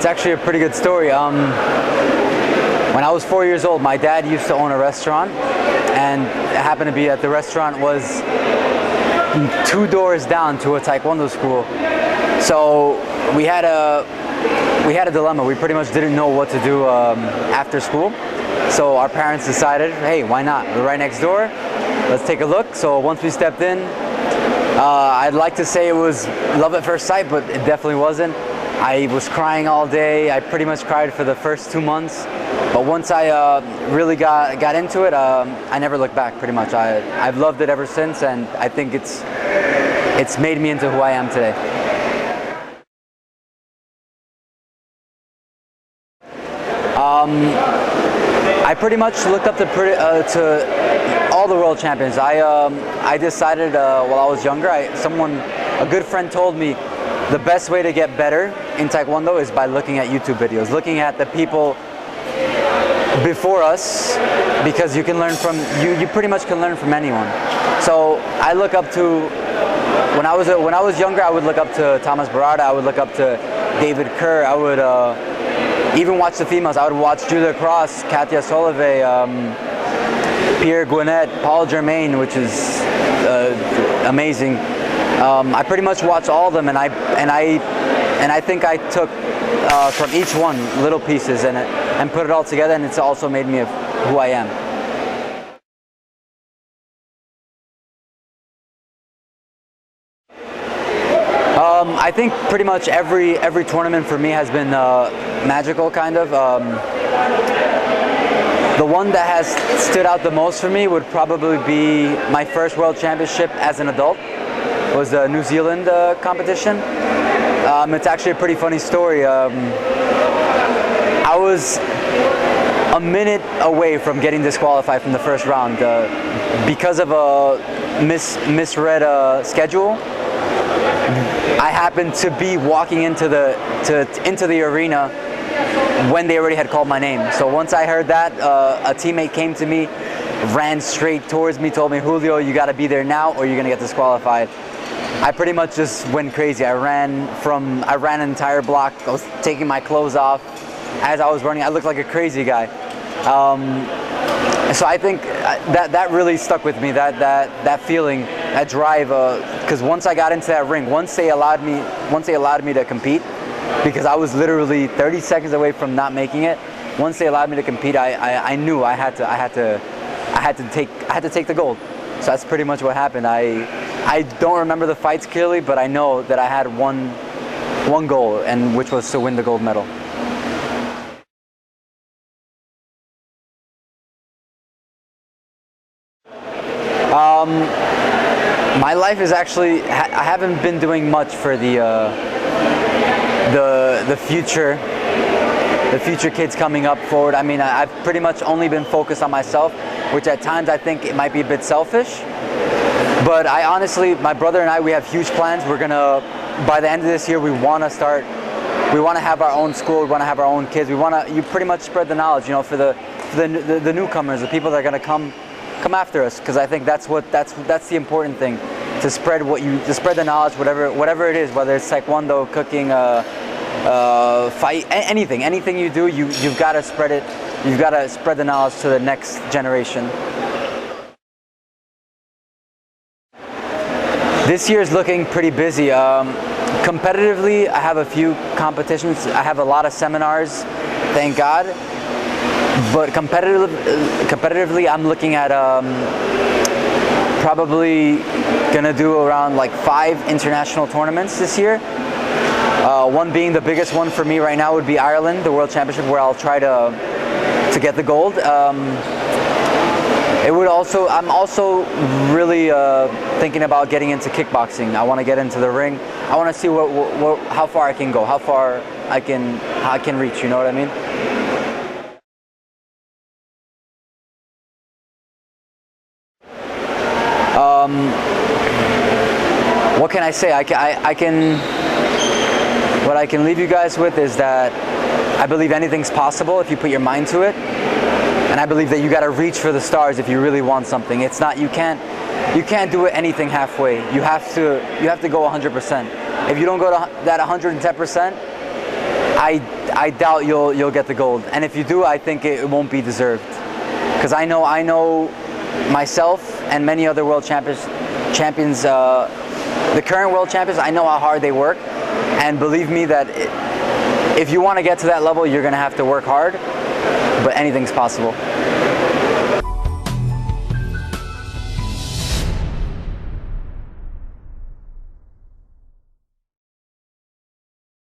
It's actually a pretty good story. When I was 4 years old, my dad used to own a restaurant, and it happened to be that the restaurant was 2 doors down to a Taekwondo school. So we had a dilemma. We pretty much didn't know what to do after school. So our parents decided, hey, why not? We're right next door. Let's take a look. So once we stepped in, I'd like to say it was love at first sight, but it definitely wasn't. I was crying all day. I pretty much cried for the first 2 months. But once I really got into it, I never looked back, pretty much. I've loved it ever since, and I think it's made me into who I am today. I pretty much looked up to all the world champions. I decided while I was younger, a good friend told me the best way to get better in Taekwondo is by looking at YouTube videos, looking at the people before us, because you can learn from, you pretty much can learn from anyone. So I look up to, when I was younger, I would look up to Thomas Barada, I would look up to David Kerr, I would even watch the females. I would watch Julia Cross, Katia Solove, Pierre Gwinnett, Paul Germain, which is amazing. I pretty much watched all of them, and I think I took from each one little pieces and put it all together, and it's also made me who I am. I think pretty much every tournament for me has been magical, kind of. The one that has stood out the most for me would probably be my first World Championship as an adult. It was the New Zealand competition. It's actually a pretty funny story. I was a minute away from getting disqualified from the first round because of a misread schedule. I happened to be walking into the arena when they already had called my name. So once I heard that, a teammate came to me, ran straight towards me, told me, Julio, you got to be there now or you're gonna get disqualified. I pretty much just went crazy. I ran an entire block. I was taking my clothes off as I was running. I looked like a crazy guy. So I think that really stuck with me. That feeling, that drive. Because once I got into that ring, once they allowed me to compete, because I was literally 30 seconds away from not making it. Once they allowed me to compete, I knew I had to take the gold. So that's pretty much what happened. I don't remember the fights clearly, but I know that I had one goal, and which was to win the gold medal. My life is actually, I haven't been doing much for the future kids coming up forward. I mean, I've pretty much only been focused on myself, which at times I think it might be a bit selfish. But I honestly, my brother and I, we have huge plans. We're gonna, by the end of this year, we want to have our own school, we want to have our own kids. You pretty much spread the knowledge, you know, for the newcomers, the people that are gonna come after us, because I think that's the important thing, to spread the knowledge, whatever it is, whether it's Taekwondo, cooking, fight, anything you do, you've got to spread it. You've got to spread the knowledge to the next generation. This year is looking pretty busy. Competitively, I have a few competitions. I have a lot of seminars, thank God. But competitively, I'm looking at probably gonna do around like 5 international tournaments this year. One being the biggest one for me right now would be Ireland, the World Championship, where I'll try to get the gold. I'm also really thinking about getting into kickboxing. I want to get into the ring. I want to see how far I can go, how far I can reach. You know what I mean? What can I say? What I can leave you guys with is that I believe anything's possible if you put your mind to it, and I believe that you got to reach for the stars if you really want something. It's not, you can't do anything halfway. You have to go 100%. If you don't go to that 110%, I doubt you'll get the gold. And if you do, I think it won't be deserved. Because I know myself and many other world champions, the current world champions, I know how hard they work. And believe me that if you want to get to that level, you're going to have to work hard. But anything's possible.